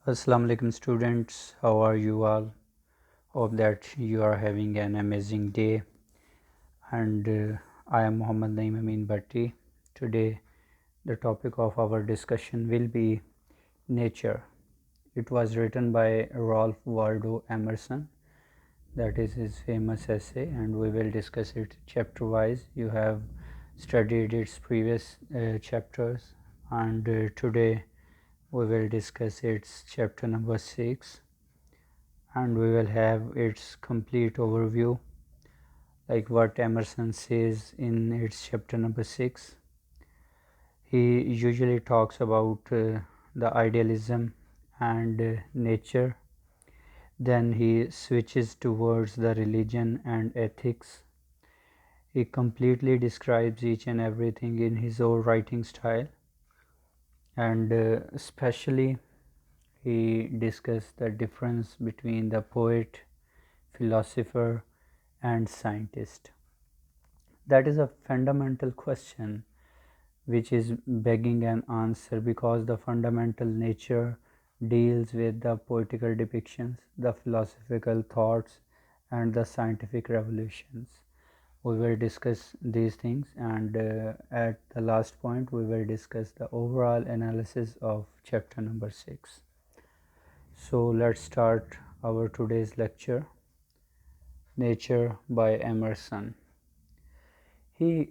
Assalamu alaikum students, how are you all? Hope that you are having an amazing day. And I am Muhammad Naeem Amin Bhatti. Today the topic of our discussion will be nature. It was written by Ralph Waldo Emerson. That is his famous essay, and we will discuss it chapter wise. You have studied its previous chapters, and today we will discuss its chapter number 6, and we will have its complete overview, like what Emerson says in its chapter number 6. He usually talks about the idealism and nature. Then he switches towards the religion and ethics. He completely describes each and everything in his own writing style, and especially he discussed the difference between the poet, philosopher, and scientist. That is a fundamental question which is begging an answer, because the fundamental nature deals with the poetical depictions, the philosophical thoughts, and the scientific revolutions. We will discuss these things, and at the last point we will discuss the overall analysis of chapter number 6. So let's start our today's lecture, Nature by Emerson. He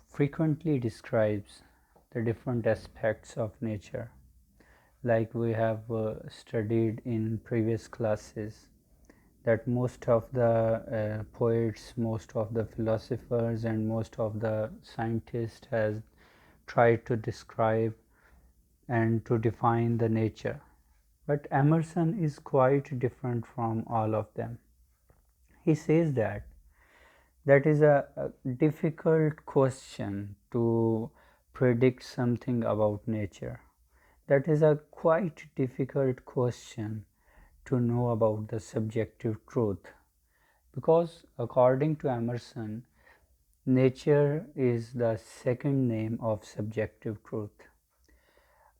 frequently describes the different aspects of nature, like we have studied in previous classes, that most of the poets, most of the philosophers, and most of the scientists has tried to describe and to define the nature. But Emerson is quite different from all of them. He says that is a difficult question to predict something about nature. That is a quite difficult question to know about the subjective truth, because according to Emerson, nature is the second name of subjective truth.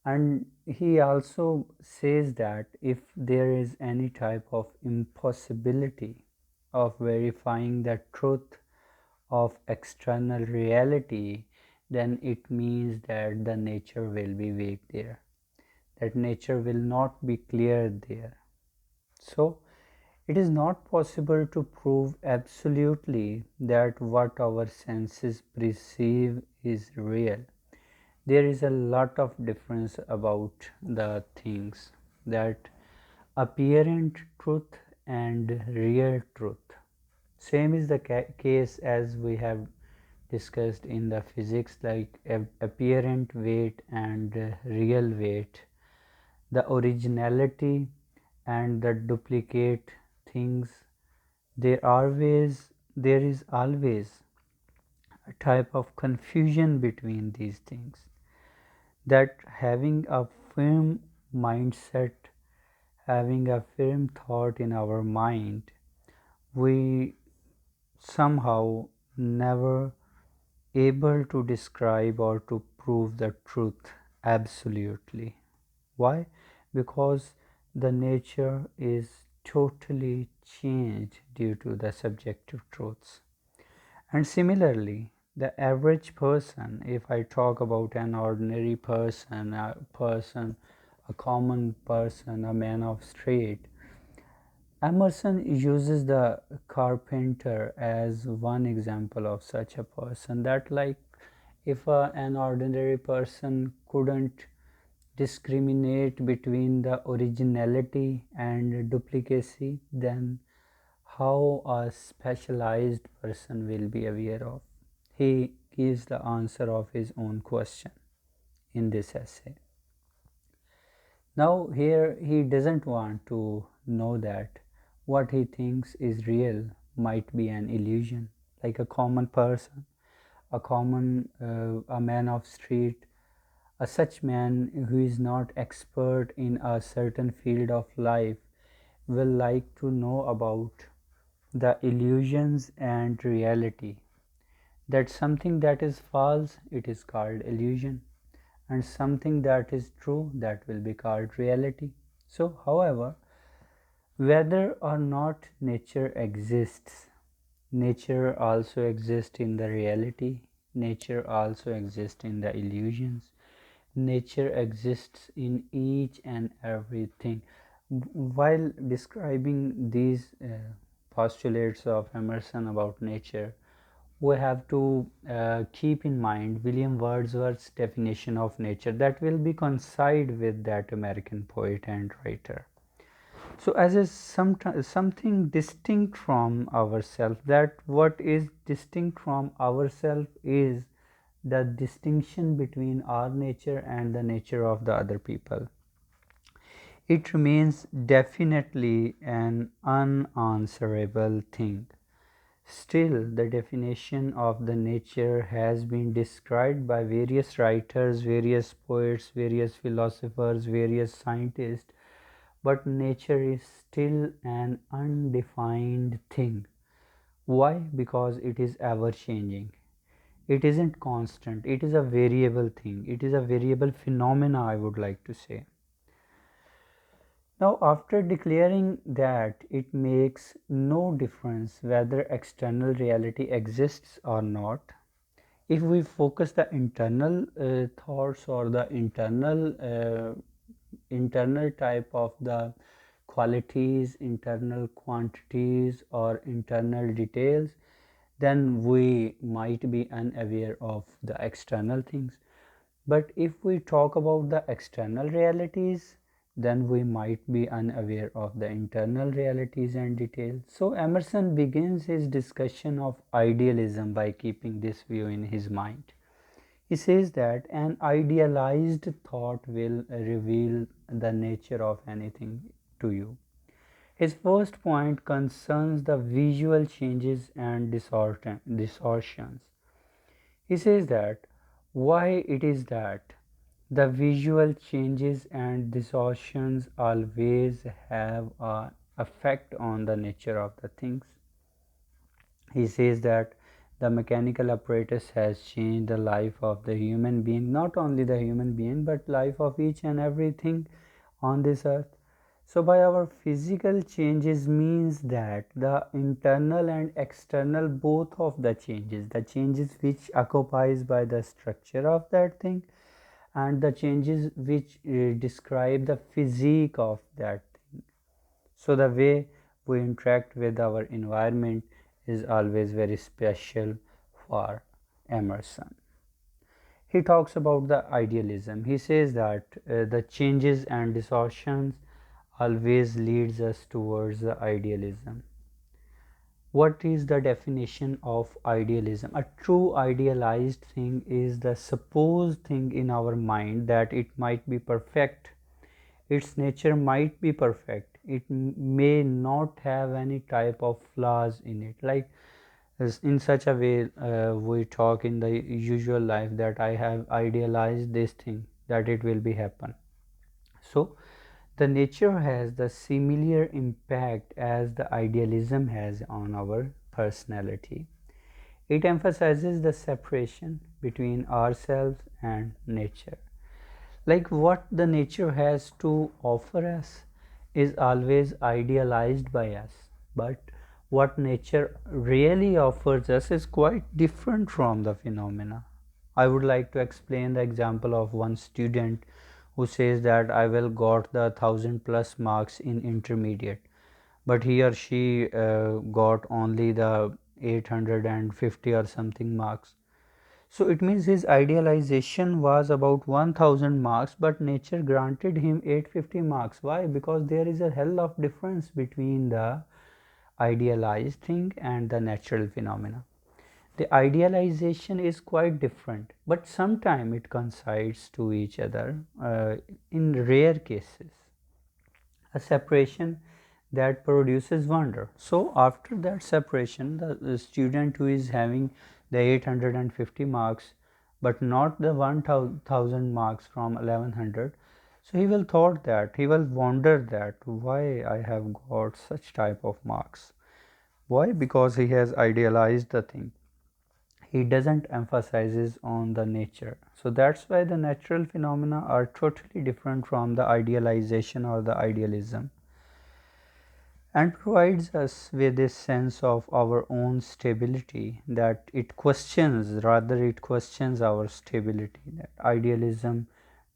And he also says that if there is any type of impossibility of verifying the truth of external reality, then it means that the nature will be weak there, that nature will not be clear there. So it is not possible to prove absolutely that what our senses perceive is real. There is a lot of difference about the things, that apparent truth and real truth. Same is the case as we have discussed in the physics, like apparent weight and real weight, the originality and the duplicate things. There is always a type of confusion between these things, that having a firm mindset, having a firm thought in our mind, we somehow never able to describe or to prove the truth absolutely. Why? Because the nature is totally changed due to the subjective truths. And similarly, the average person, if I talk about an ordinary person, a common person, a man of street, Emerson uses the carpenter as one example of such a person, that like if an ordinary person couldn't discriminate between the originality and duplicacy, then how a specialized person will be aware of? He gives the answer of his own question in this essay. Now here he doesn't want to know that what he thinks is real might be an illusion, like a common person, a man of street, a such man who is not expert in a certain field of life will like to know about the illusions and reality, that something that is false, it is called illusion, and something that is true, that will be called reality. So however, whether or not nature exists, nature also exists in the reality, nature also exists in the illusions, nature exists in each and everything. While describing these postulates of Emerson about nature, we have to keep in mind William Wordsworth's definition of nature that will be coincide with that American poet and writer. So as is something distinct from ourselves, that what is distinct from ourselves is the distinction between our nature and the nature of the other people. It remains definitely an unanswerable thing. Still, the definition of the nature has been described by various writers, various poets, various philosophers, various scientists, but nature is still an undefined thing. Why? Because it is ever changing. It isn't constant, it is a variable thing, it is a variable phenomena, I would like to say. Now, after declaring that it makes no difference whether external reality exists or not, if we focus the internal thoughts or the internal type of the qualities, internal quantities, or internal details, then we might be unaware of the external things. But if we talk about the external realities, then we might be unaware of the internal realities and details. So Emerson begins his discussion of idealism by keeping this view in his mind. He says that an idealized thought will reveal the nature of anything to you. His first point concerns the visual changes and distortions. He says that why it is that the visual changes and distortions always have an effect on the nature of the things. He says that the mechanical apparatus has changed the life of the human being, not only the human being, but life of each and everything on this earth. So by our physical changes means that the internal and external, both of the changes which occupies by the structure of that thing, and the changes which describe the physique of that thing. So the way we interact with our environment is always very special for Emerson. He talks about the idealism. He says that the changes and distortions always leads us towards the idealism. What is the definition of idealism? A true idealized thing is the supposed thing in our mind that it might be perfect. Its nature might be perfect. It may not have any type of flaws in it. Like in such a way, we talk in the usual life that I have idealized this thing that it will be happen. So the nature has the similar impact as the idealism has on our personality. It emphasizes the separation between ourselves and nature. Like what the nature has to offer us is always idealized by us, but what nature really offers us is quite different from the phenomena. I would like to explain the example of one student who says that I will got the 1000 plus marks in intermediate, but he or she got only the 850 or something marks. So it means his idealization was about 1000 marks, but nature granted him 850 marks. Why? Because there is a hell of difference between the idealized thing and the natural phenomena. The idealization is quite different, but sometimes it coincides to each other in rare cases. A separation that produces wonder. So after that separation, the student who is having the 850 marks but not the 1000 marks from 1100, so he will thought that he will wonder that why I have got such type of marks. Why? Because he has idealized the thing. he doesn't emphasizes on the nature. So that's why the natural phenomena are totally different from the idealization or the idealism, and provides us with a sense of our own stability, that it questions our stability. That idealism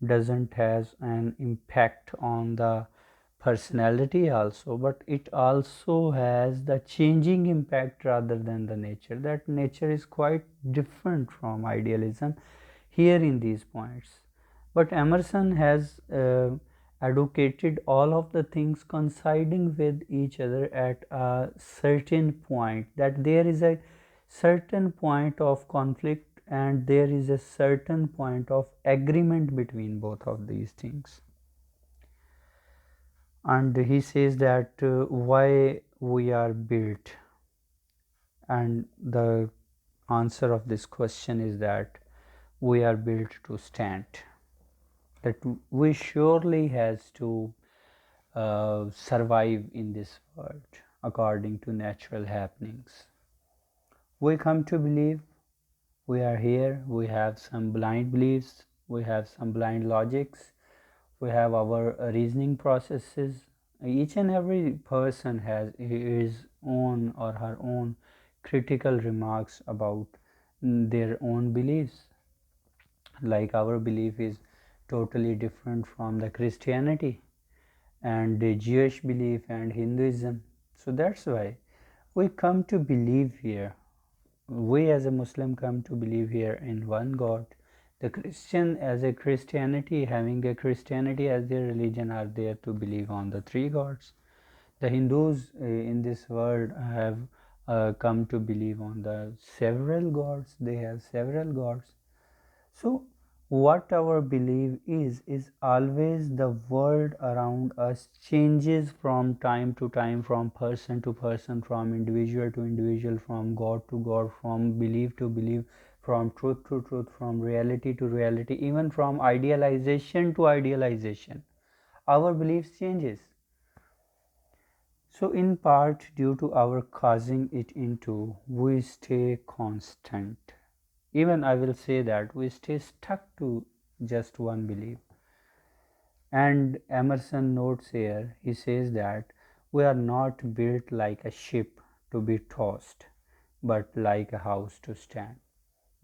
doesn't has an impact on the personality also, but it also has the changing impact rather than the nature. That nature is quite different from idealism here in these points. But Emerson has advocated all of the things coinciding with each other at a certain point, that there is a certain point of conflict and there is a certain point of agreement between both of these things. And he says that why we are built, and the answer of this question is that we are built to stand, that we surely has to survive in this world according to natural happenings. We come to believe we are here, we have some blind beliefs, we have some blind logics, we have our reasoning processes. Each and every person has his own or her own critical remarks about their own beliefs. Like our belief is totally different from the Christianity and the Jewish belief and Hinduism. So that's why we come to believe here. We as a Muslim come to believe here in one God. The Christian as a Christianity, having a Christianity as their religion, are there to believe on the three gods. The Hindus in this world have come to believe on the several gods. They have several gods. So what our belief is always the world around us changes from time to time, from person to person, from individual to individual, from God to God, from belief to belief, from truth to truth, from reality to reality, even from idealization to idealization. Our beliefs changes. So in part due to our causing it into, we stay constant. Even I will say that we stay stuck to just one belief. And Emerson notes here, he says that we are not built like a ship to be tossed, but like a house to stand.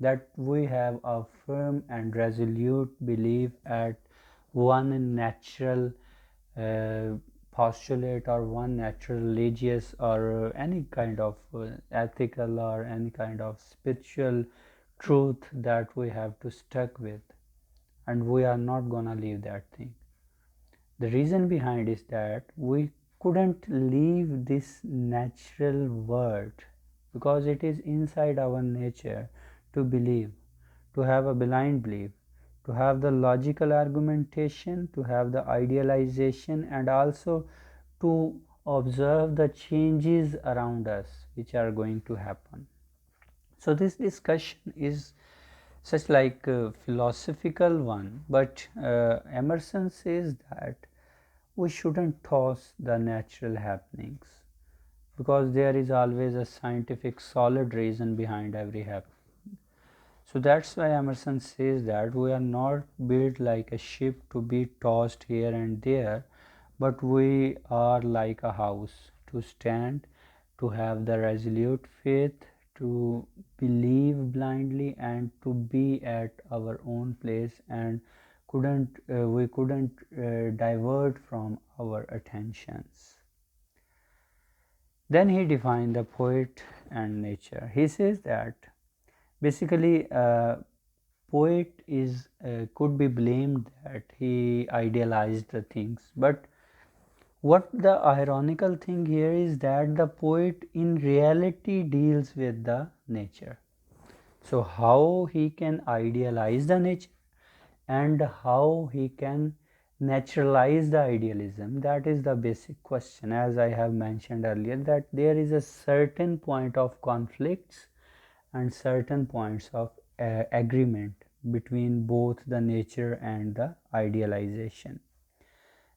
That we have a firm and resolute belief at one natural uh, postulate, or one natural religious, or any kind of ethical or any kind of spiritual truth that we have to stuck with, and we are not gonna leave that thing. The reason behind is that we couldn't leave this natural world, because it is inside our nature to believe, to have a blind belief, to have the logical argumentation, to have the idealization, and also to observe the changes around us which are going to happen. So this discussion is such like a philosophical one, but Emerson says that we shouldn't toss the natural happenings, because there is always a scientific solid reason behind every happening. So that's why Emerson says that we are not built like a ship to be tossed here and there, but we are like a house to stand, to have the resolute faith, to believe blindly, and to be at our own place, and we couldn't divert from our attentions. Then he defined the poet and nature. He says that basically poet is could be blamed that he idealized the things, but what the ironical thing here is that the poet in reality deals with the nature. So how he can idealize the nature and how he can naturalize the idealism, that is the basic question. As I have mentioned earlier, that there is a certain point of conflicts and certain points of agreement between both the nature and the idealization.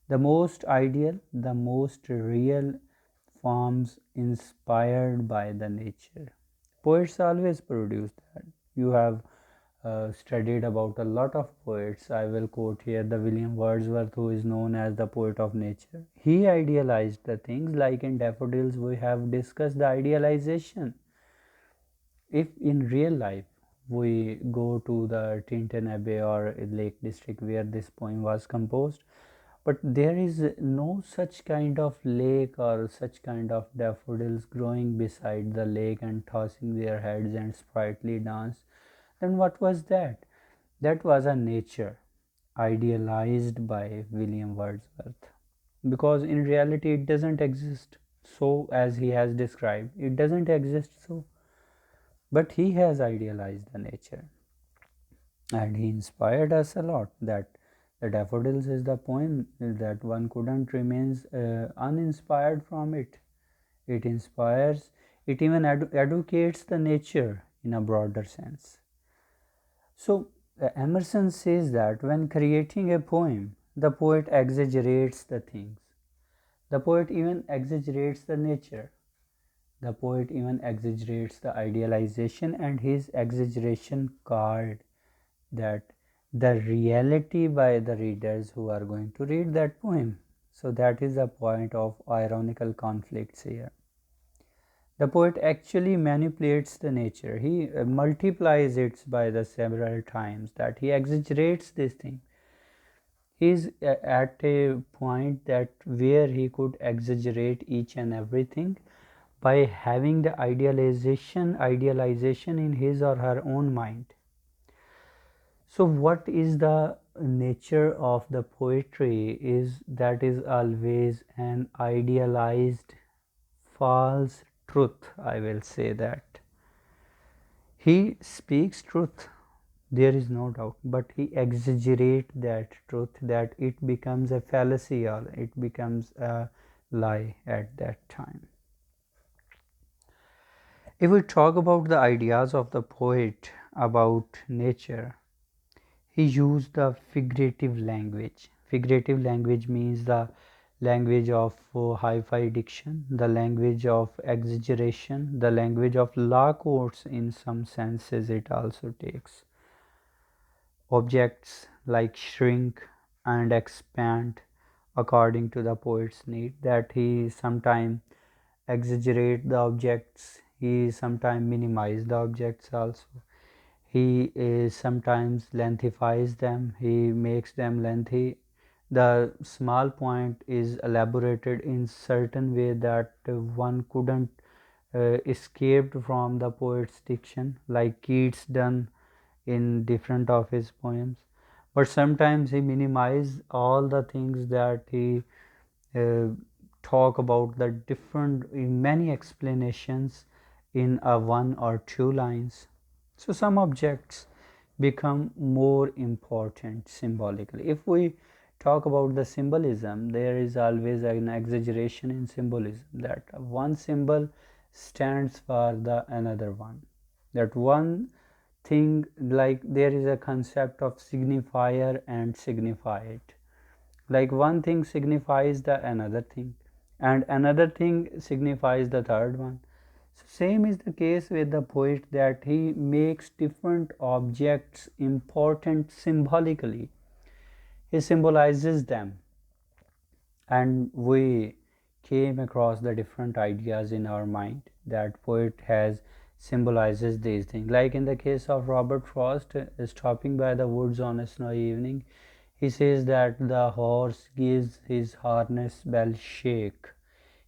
The most ideal, the most real forms inspired by the nature. Poets always produce that. You have studied about a lot of poets. I will quote here the William Wordsworth, who is known as the poet of nature. He idealized the things, like in Daffodils we have discussed the idealization. If in real life we go to the Tinton Abbey or Lake District where this poem was composed, but there is no such kind of lake or such kind of daffodils growing beside the lake and tossing their heads and sprightly dance, then what was that? That was a nature idealized by William Wordsworth, because in reality it doesn't exist so as he has described. It doesn't exist so, but he has idealized the nature, and he inspired us a lot. That the Daffodils is the poem that one couldn't remain uninspired from it. It inspires, it even educates the nature in a broader sense. So Emerson says that when creating a poem, the poet exaggerates the things. The poet even exaggerates the nature. The poet even exaggerates the idealization, and his exaggeration called that the reality by the readers who are going to read that poem. So that is the point of ironical conflicts here. The poet actually manipulates the nature. He multiplies it by the several times, that he exaggerates this thing. He is at a point that where he could exaggerate each and everything by having the idealization in his or her own mind. So what is the nature of the poetry is that is always an idealized false truth. I will say that he speaks truth, there is no doubt, but he exaggerates that truth, that it becomes a fallacy or it becomes a lie at that time. If we talk about the ideas of the poet about nature, he used the figurative language. Figurative language means the language of hi-fi diction, the language of exaggeration, the language of law courts in some senses it also takes. Objects like shrink and expand according to the poet's need, that he sometimes exaggerate the objects, he sometimes minimize the objects also. He sometimes lengthifies them, he makes them lengthy. The small point is elaborated in certain way that one couldn't escape from the poet's diction, like Keats done in different of his poems. But sometimes he minimize all the things that he uh, talk about the different many explanations in a one or two lines. So some objects become more important symbolically. If we talk about the symbolism, there is always an exaggeration in symbolism, that one symbol stands for the another one, that one thing, like there is a concept of signifier and signified, like one thing signifies the another thing and another thing signifies the third one. So same is the case with the poet, that he makes different objects important symbolically. He symbolizes them, and we came across the different ideas in our mind that poet has symbolizes these things. Like in the case of Robert Frost, stopping by the woods on a snowy evening, he says that the horse gives his harness bell shake.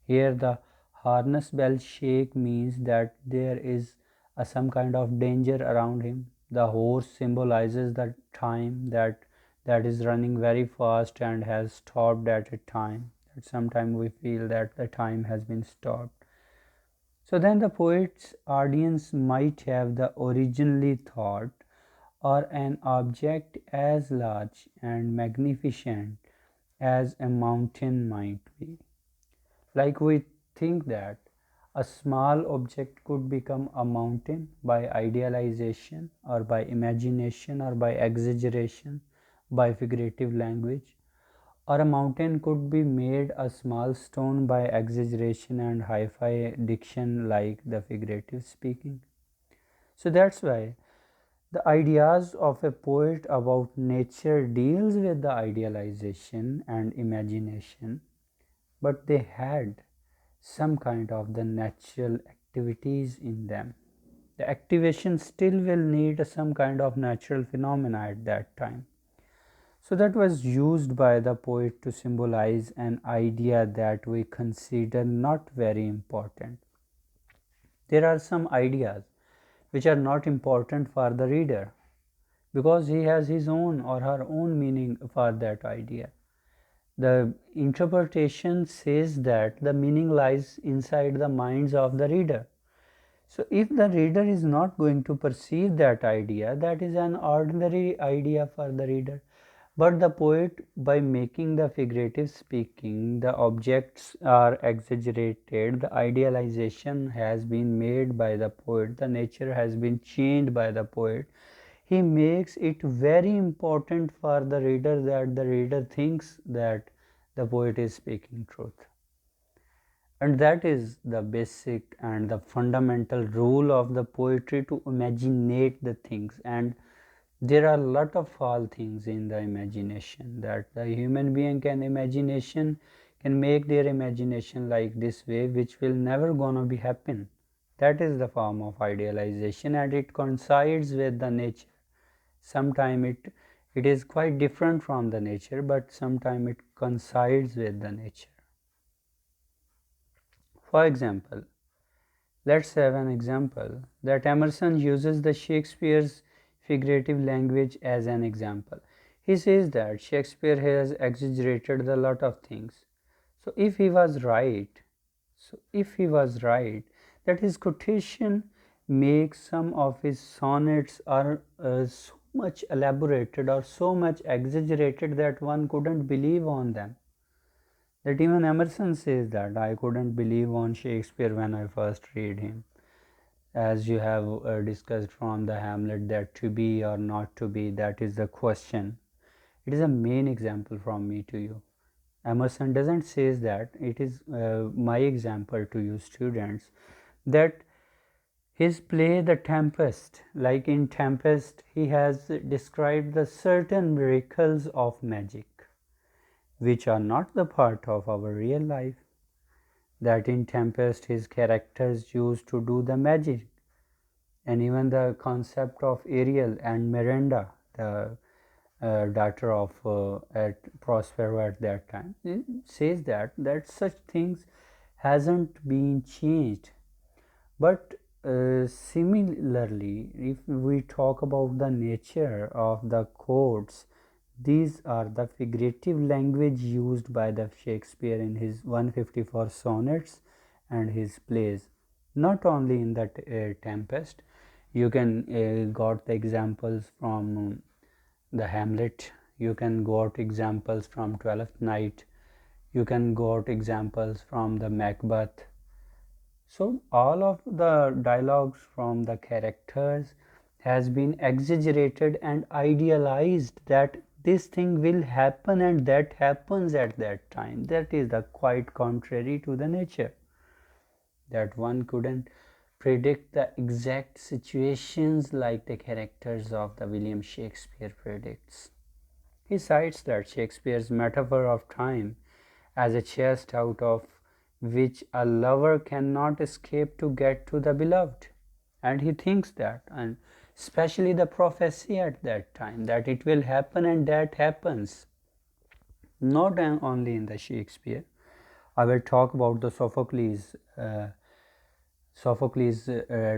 Here the harness bell shake means that there is some kind of danger around him. The horse symbolizes the time that is running very fast and has stopped at a time. That sometimes we feel that the time has been stopped. So then the poet's audience might have the originally thought or an object as large and magnificent as a mountain might be. Like we think that a small object could become a mountain by idealization or by imagination or by exaggeration, by figurative language, or a mountain could be made a small stone by exaggeration and hi-fi diction, like the figurative speaking. So that's why the ideas of a poet about nature deals with the idealization and imagination, but they had some kind of the natural activities in them. The activation still will need some kind of natural phenomena at that time. So that was used by the poet to symbolize an idea that we consider not very important. There are some ideas which are not important for the reader because he has his own or her own meaning for that idea. The interpretation says that the meaning lies inside the minds of the reader. So if the reader is not going to perceive that idea, that is an ordinary idea for the reader. But the poet, by making the figurative speaking, the objects are exaggerated, the idealization has been made by the poet, the nature has been changed by the poet. He makes it very important for the reader that the reader thinks that the poet is speaking truth. And that is the basic and the fundamental rule of the poetry, to imaginate the things. And there are a lot of false things in the imagination, that the human being can make their imagination like this way, which will never gonna be happen. That is the form of idealization, and it coincides with the nature. Sometime it is quite different from the nature, but sometime it coincides with the nature. For example, let's have an example that Emerson uses the Shakespeare's figurative language as an example. He says that Shakespeare has exaggerated a lot of things. So if he was right, that his quotation makes some of his sonnets are so much elaborated or so much exaggerated that one couldn't believe on them. That even Emerson says that I couldn't believe on Shakespeare when I first read him. As you have discussed from the Hamlet, that to be or not to be, that is the question. It is a main example from me to you. Emerson doesn't say that, it is my example to you students, that his play The Tempest, like in Tempest, he has described the certain miracles of magic which are not the part of our real life. That in Tempest his characters used to do the magic, and even the concept of Ariel and Miranda, the daughter of Prospero at that time, it says that such things hasn't been changed. But similarly, if we talk about the nature of the codes, these are the figurative language used by the Shakespeare in his 154 sonnets and his plays. Not only in the Tempest, you can got the examples from the Hamlet, you can got examples from Twelfth Night, you can got examples from the Macbeth. So all of the dialogues from the characters has been exaggerated and idealized, that this thing will happen and that happens at that time. That is the quite contrary to the nature, that one couldn't predict the exact situations like the characters of the William Shakespeare predicts. He cites that Shakespeare's metaphor of time as a chest out of which a lover cannot escape to get to the beloved. And he thinks that, and especially the prophecy at that time, that it will happen and that happens. Not only in the Shakespeare. I will talk about the Sophocles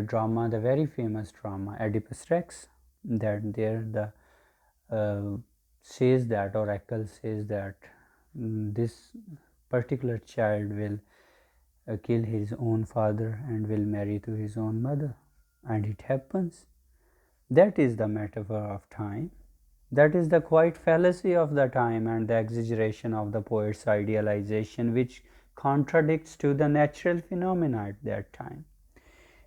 drama, the very famous drama, Oedipus Rex, that there the says that oracle says that this particular child will kill his own father and will marry to his own mother, and it happens. That is the metaphor of time. That is the quite fallacy of the time and the exaggeration of the poet's idealization, which contradicts to the natural phenomena at that time.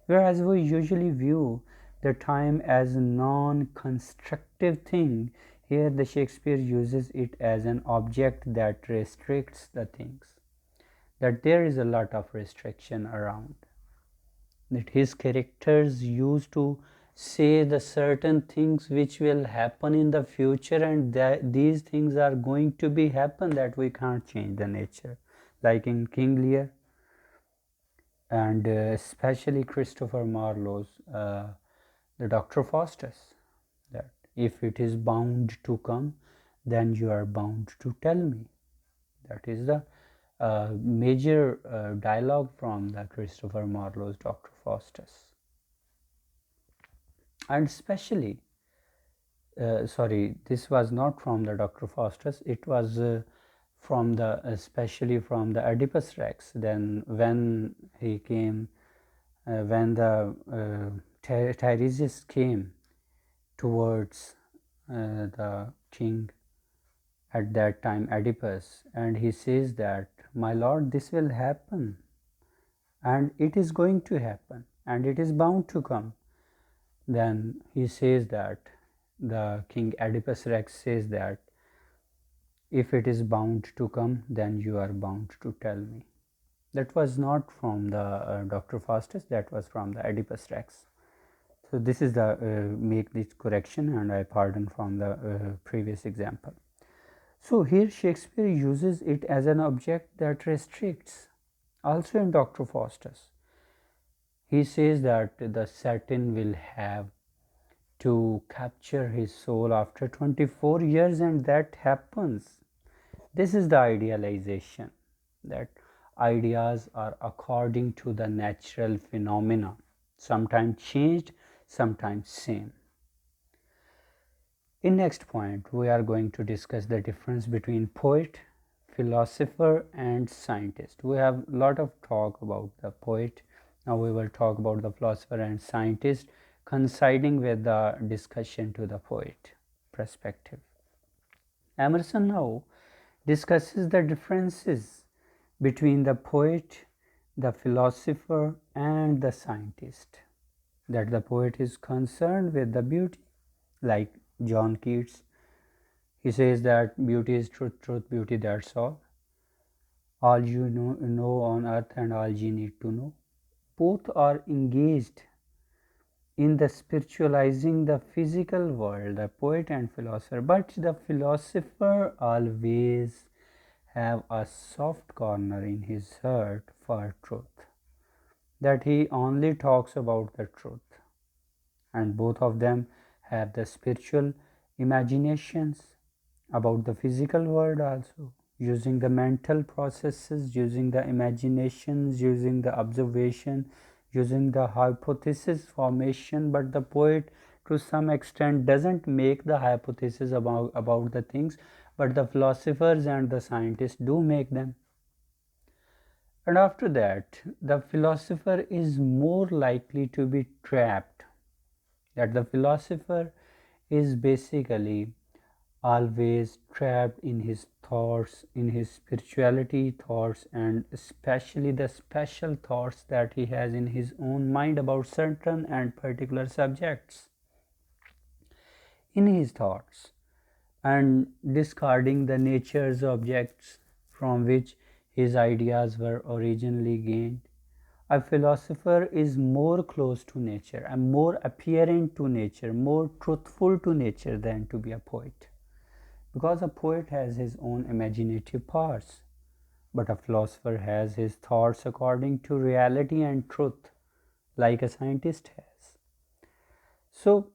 Whereas we usually view the time as a non-constructive thing, here the Shakespeare uses it as an object that restricts the things, that there is a lot of restriction around, that his characters used to say the certain things which will happen in the future, and that these things are going to be happen, that we can't change the nature, like in King Lear, and especially Christopher Marlowe's the Dr. Faustus, that if it is bound to come, then you are bound to tell me. That is the major dialogue from the Christopher Marlowe's Dr. Faustus. And especially, sorry, this was not from the Dr. Faustus, it was from the, especially from the Oedipus Rex. Then when he came, when the Tiresias came towards the king at that time, Oedipus, and he says that, my lord, this will happen, and it is going to happen, and it is bound to come. Then he says that, the king Oedipus Rex says that, if it is bound to come, then you are bound to tell me. That was not from the Dr. Faustus, that was from the Oedipus Rex. So this is the make this correction, and I pardon from the previous example. So here Shakespeare uses it as an object that restricts. Also in Dr. Faustus, he says that the Saturn will have to capture his soul after 24 years, and that happens. This is the idealization, that ideas are according to the natural phenomena, sometimes changed, sometimes same. In next point, we are going to discuss the difference between poet, philosopher and scientist. We have a lot of talk about the poet. Now we will talk about the philosopher and scientist, coinciding with the discussion to the poet perspective. Emerson now discusses the differences between the poet, the philosopher and the scientist. That the poet is concerned with the beauty, like John Keats. He says that beauty is truth, truth, beauty, that's all. All you know on earth and all you need to know. Both are engaged in the spiritualizing the physical world, the poet and philosopher. But the philosopher always have a soft corner in his heart for truth, that he only talks about the truth. And both of them have the spiritual imaginations about the physical world also, using the mental processes, using the imaginations, using the observation, using the hypothesis formation. But the poet to some extent doesn't make the hypothesis about the things, but the philosophers and the scientists do make them. And after that, the philosopher is more likely to be trapped, that the philosopher is basically always trapped in his thoughts, in his spirituality thoughts, and especially the special thoughts that he has in his own mind about certain and particular subjects. In his thoughts, and discarding the nature's objects from which his ideas were originally gained. A philosopher is more close to nature and more apparent to nature, more truthful to nature than to be a poet. Because a poet has his own imaginative powers, but a philosopher has his thoughts according to reality and truth, like a scientist has. So,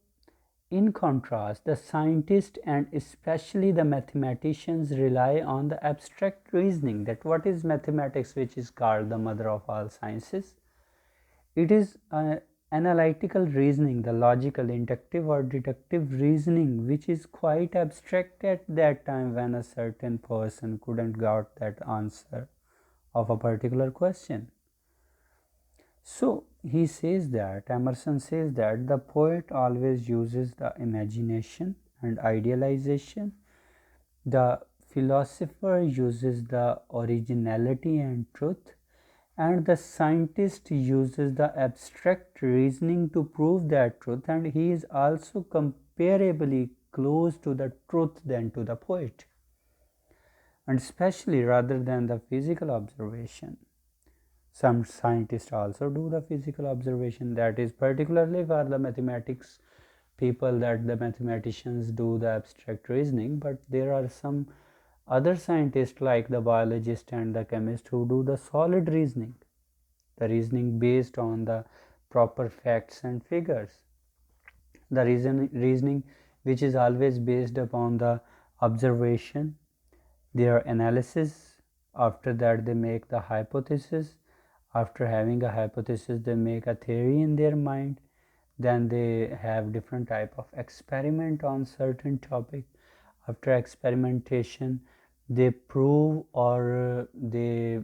in contrast, the scientists and especially the mathematicians rely on the abstract reasoning. That what is mathematics, which is called the mother of all sciences? It is analytical reasoning, the logical, inductive or deductive reasoning, which is quite abstract at that time when a certain person couldn't got that answer of a particular question. So he says that, Emerson says that the poet always uses the imagination and idealization. The philosopher uses the originality and truth, and the scientist uses the abstract reasoning to prove that truth, and he is also comparably close to the truth than to the poet, and especially rather than the physical observation. Some scientists also do the physical observation, that is particularly for the mathematics people, that the mathematicians do the abstract reasoning. But there are some other scientists like the biologist and the chemist who do the solid reasoning, the reasoning based on the proper facts and figures, the reasoning which is always based upon the observation, their analysis. After that they make the hypothesis. After having a hypothesis they make a theory in their mind. Then they have different type of experiment on certain topic. After experimentation they prove, or they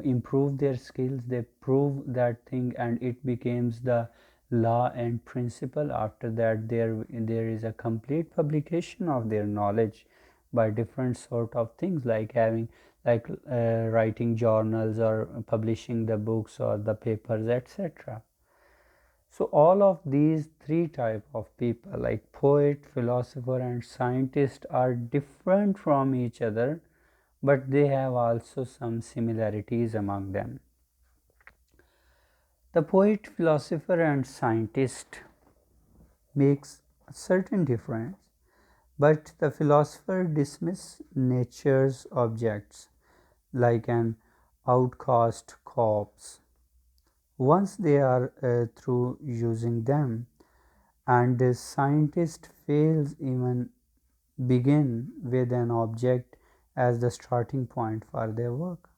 improve their skills, they prove that thing and it becomes the law and principle. After that there is a complete publication of their knowledge by different sort of things, like having, like writing journals or publishing the books or the papers, etc. So all of these three type of people, like poet, philosopher and scientist, are different from each other, but they have also some similarities among them. The poet, philosopher and scientist makes a certain difference, but the philosopher dismiss nature's objects like an outcast corpse once they are through using them, and the scientist fails even begin with an object as the starting point for their work.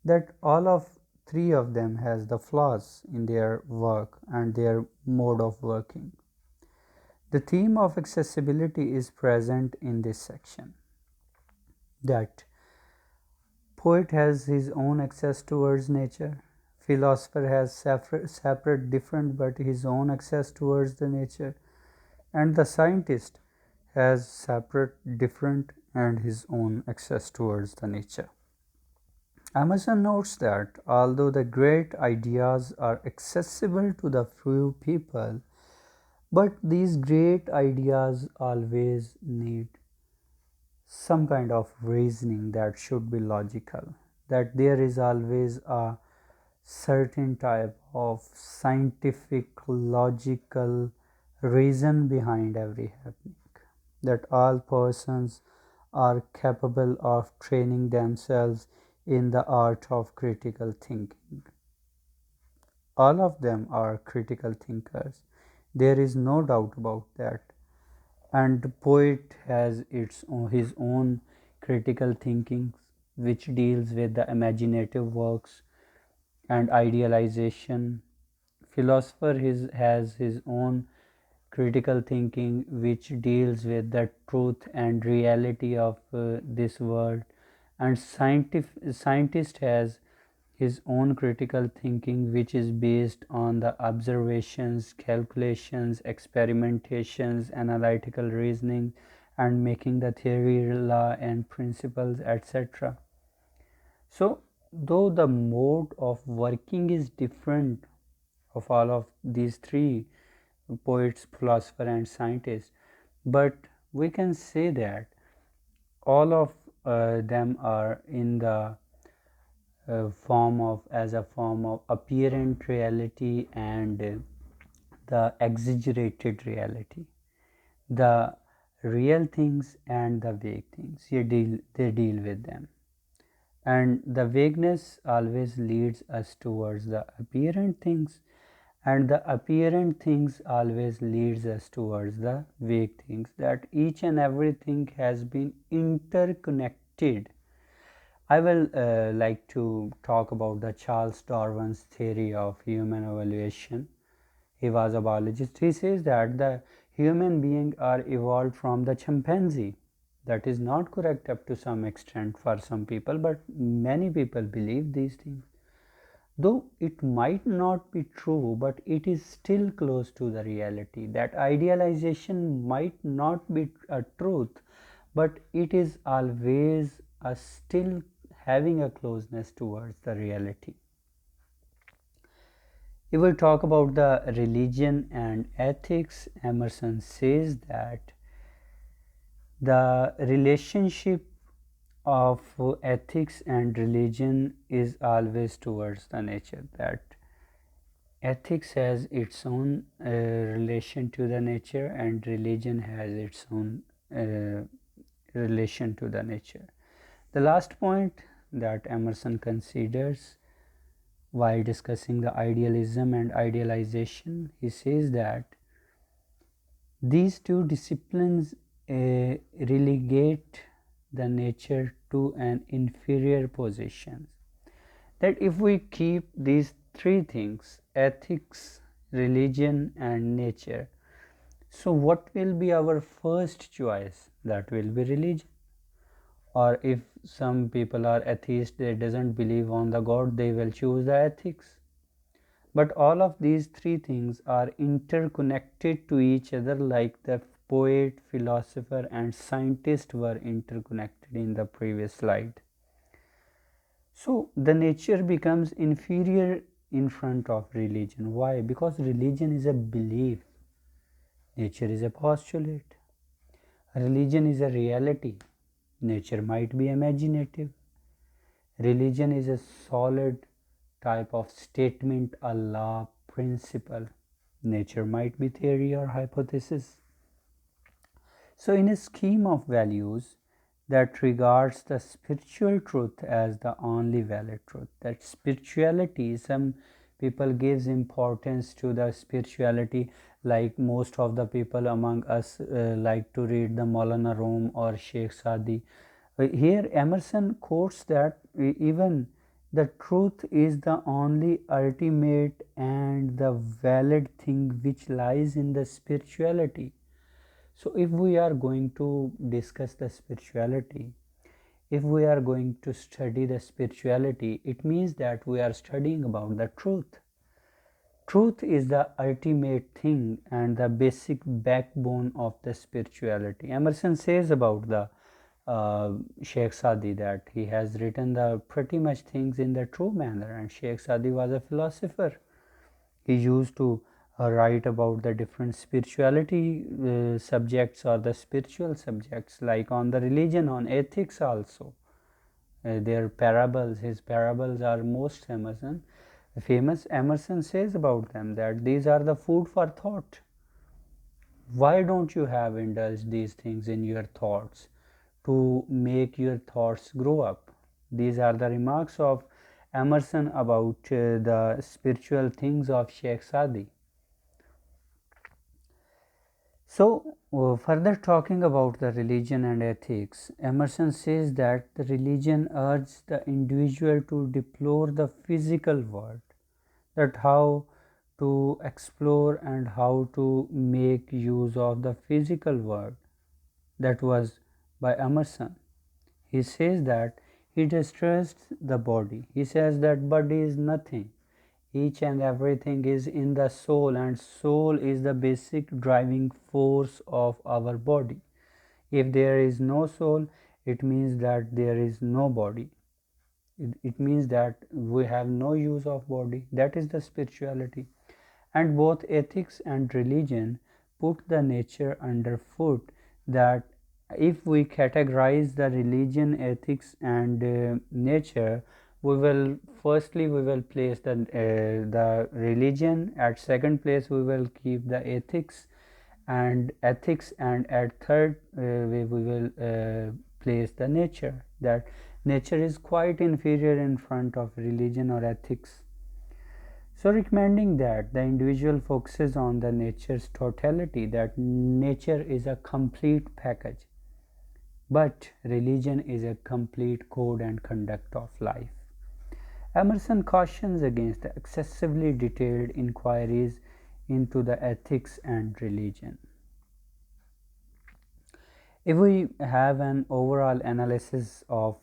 That all of three of them has the flaws in their work and their mode of working. The theme of accessibility is present in this section, that poet has his own access towards nature, philosopher has separate different but his own access towards the nature, and the scientist has separate different and his own access towards the nature. Emerson notes that although the great ideas are accessible to the few people, but these great ideas always need some kind of reasoning that should be logical, that there is always a certain type of scientific logical reason behind every happening, that all persons are capable of training themselves in the art of critical thinking. All of them are critical thinkers, there is no doubt about that. And the poet has his own critical thinking, which deals with the imaginative works and idealization. Philosopher has his own critical thinking, which deals with the truth and reality of this world, and scientist has his own critical thinking, which is based on the observations, calculations, experimentations, analytical reasoning, and making the theory, law and principles, etc. So though the mode of working is different of all of these three, poets, philosopher and scientist, but we can say that all of them are in the form of, as a form of apparent reality and the exaggerated reality, the real things and the vague things, they deal with them. And the vagueness always leads us towards the apparent things, and the apparent things always leads us towards the vague things, that each and everything has been interconnected. I will like to talk about the Charles Darwin's theory of human evolution. He was a biologist. He says that the human beings are evolved from the chimpanzee. That is not correct up to some extent for some people, but many people believe these things. Though it might not be true, but it is still close to the reality. That idealization might not be a truth, but it is always a still having a closeness towards the reality. We will talk about the religion and ethics. Emerson says that the relationship of ethics and religion is always towards the nature, that ethics has its own relation to the nature and religion has its own relation to the nature. The last point that Emerson considers while discussing the idealism and idealization, he says that these two disciplines relegate the nature to an inferior position. That if we keep these three things, ethics, religion and nature, so what will be our first choice? That will be religion. Or if some people are atheist, they doesn't believe on the God, they will choose the ethics. But all of these three things are interconnected to each other, like the poet, philosopher and scientist were interconnected in the previous slide. So the nature becomes inferior in front of religion. Why? Because religion is a belief, nature is a postulate. Religion is a reality, nature might be imaginative. Religion is a solid type of statement, a law, principle. Nature might be theory or hypothesis. So, in a scheme of values that regards the spiritual truth as the only valid truth, that spirituality, some people gives importance to the spirituality, like most of the people among us like to read the Maulana Rome or Sheikh Sadi. Here Emerson quotes that even the truth is the only ultimate and the valid thing which lies in the spirituality. So if we are going to discuss the spirituality, if we are going to study the spirituality, it means that we are studying about the truth. Truth is the ultimate thing and the basic backbone of the spirituality. Emerson says about the Sheikh Sadi that he has written the pretty much things in the true manner, and Sheikh Sadi was a philosopher. He used to write about the different spirituality subjects or the spiritual subjects, like on the religion, on ethics also. Their parables, his parables are most famous. Emerson says about them that these are the food for thought. Why don't you have indulged these things in your thoughts to make your thoughts grow up? These are the remarks of Emerson about the spiritual things of Sheikh Sadi. So, further talking about the religion and ethics, Emerson says that the religion urges the individual to deplore the physical world, that how to explore and how to make use of the physical world. That was by Emerson. He says that he distrusts the body. He says that body is nothing. Each and everything is in the soul, and soul is the basic driving force of our body. If there is no soul, it means that there is no body. It means that we have no use of body. That is the spirituality. And both ethics and religion put the nature underfoot, that if we categorize the religion, ethics and nature, we will firstly we will place the religion at second place, we will keep the ethics, and at third we will place the nature, that nature is quite inferior in front of religion or ethics. So recommending that the individual focuses on the nature's totality, that nature is a complete package, but religion is a complete code and conduct of life. Emerson cautions against the excessively detailed inquiries into the ethics and religion. If we have an overall analysis of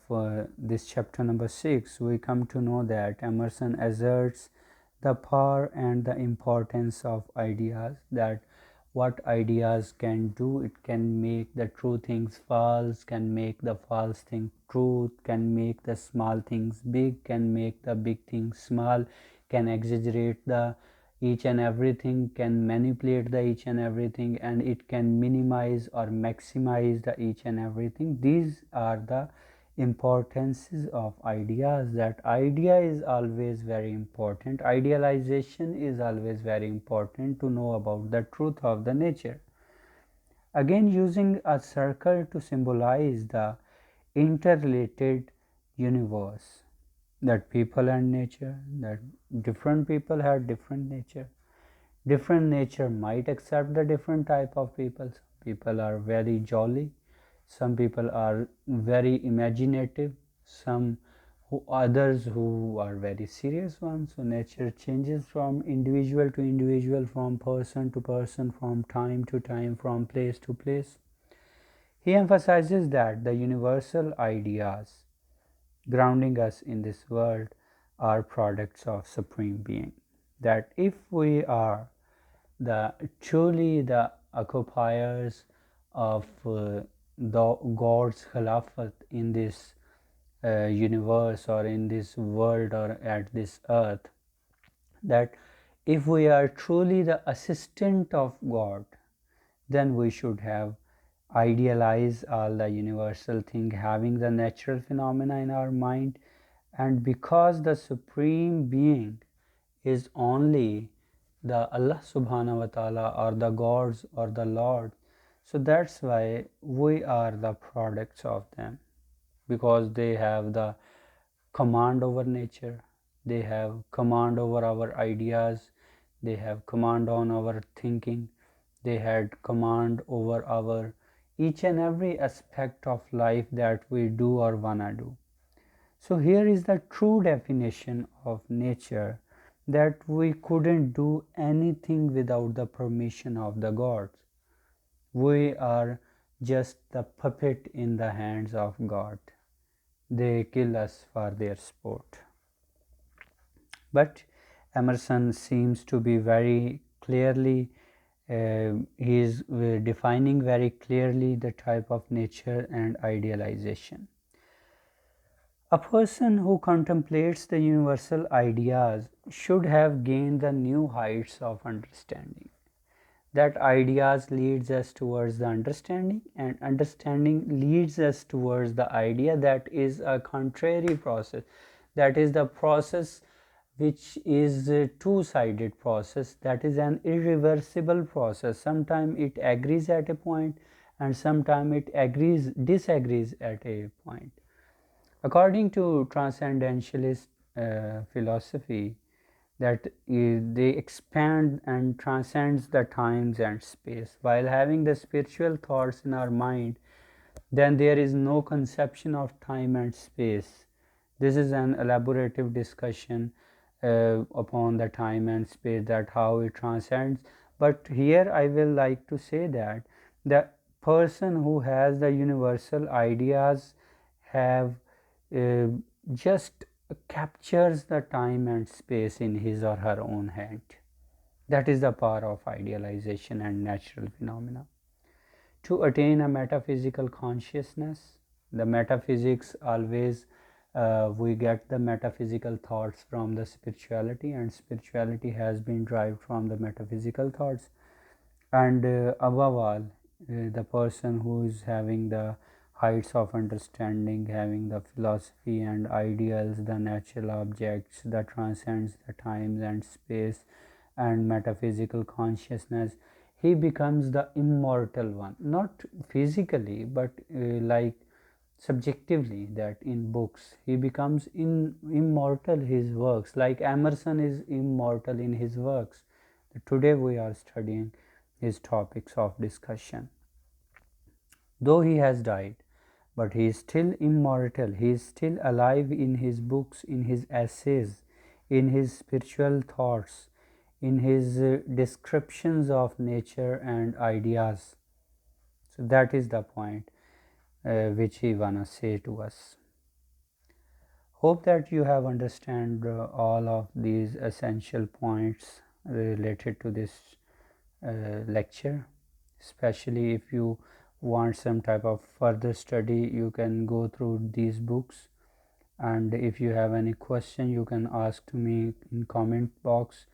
this chapter number 6, we come to know that Emerson asserts the power and the importance of ideas, that what ideas can do, it can make the true things false, can make the false thing truth, can make the small things big, can make the big things small, can exaggerate the each and everything, can manipulate the each and everything, and it can minimize or maximize the each and everything. These are the importances of ideas, that idea is always very important. Idealization is always very important to know about the truth of the nature. Again, using a circle to symbolize the interrelated universe, that people and nature, that different people have different nature. Different nature might accept the different type of people. Some people are very jolly, some people are very imaginative, some others who are very serious ones. So nature changes from individual to individual, from person to person, from time to time, from place to place. He emphasizes that the universal ideas grounding us in this world are products of Supreme Being. That if we are truly the occupiers of the God's Khilafat in this universe or in this world or at this earth, that if we are truly the assistant of God, then we should have idealized all the universal thing, having the natural phenomena in our mind. And because the Supreme Being is only the Allah subhanahu wa ta'ala or the gods or the Lord, so that's why we are the products of them, because they have the command over nature, they have command over our ideas, they have command on our thinking, they had command over our each and every aspect of life that we do or wanna do. So here is the true definition of nature, that we couldn't do anything without the permission of the gods. We are just the puppet in the hands of God. They kill us for their sport. But Emerson seems to be very clearly, he is defining very clearly the type of nature and idealization. A person who contemplates the universal ideas should have gained the new heights of understanding. That ideas leads us towards the understanding, and understanding leads us towards the idea. That is a contrary process. That is the process which is a two-sided process. That is an irreversible process. Sometimes it agrees at a point, and sometimes it disagrees at a point. According to transcendentalist philosophy, that they expand and transcends the times and space. While having the spiritual thoughts in our mind, then there is no conception of time and space. This is an elaborative discussion upon the time and space, that how it transcends. But here I will like to say that the person who has the universal ideas have uh, just captures the time and space in his or her own hand. That is the power of idealization and natural phenomena. To attain a metaphysical consciousness, the metaphysics always, we get the metaphysical thoughts from the spirituality, and spirituality has been derived from the metaphysical thoughts. And above all, the person who is having the heights of understanding, having the philosophy and ideals, the natural objects that transcends the times and space and metaphysical consciousness, he becomes the immortal one, not physically but like subjectively, that in books he becomes immortal. His works, like Emerson is immortal in his works. Today we are studying his topics of discussion. Though he has died, but he is still immortal. He is still alive in his books, in his essays, in his spiritual thoughts, in his descriptions of nature and ideas. So that is the point which he wanna say to us. Hope that you have understand all of these essential points related to this lecture. Especially if you want some type of further study, you can go through these books, and if you have any question you can ask to me in comment box,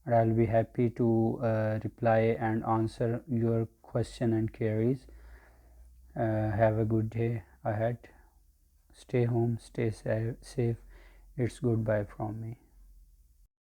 and I'll be happy to reply and answer your question and queries. Have a good day ahead. Stay home, stay safe. It's goodbye from me.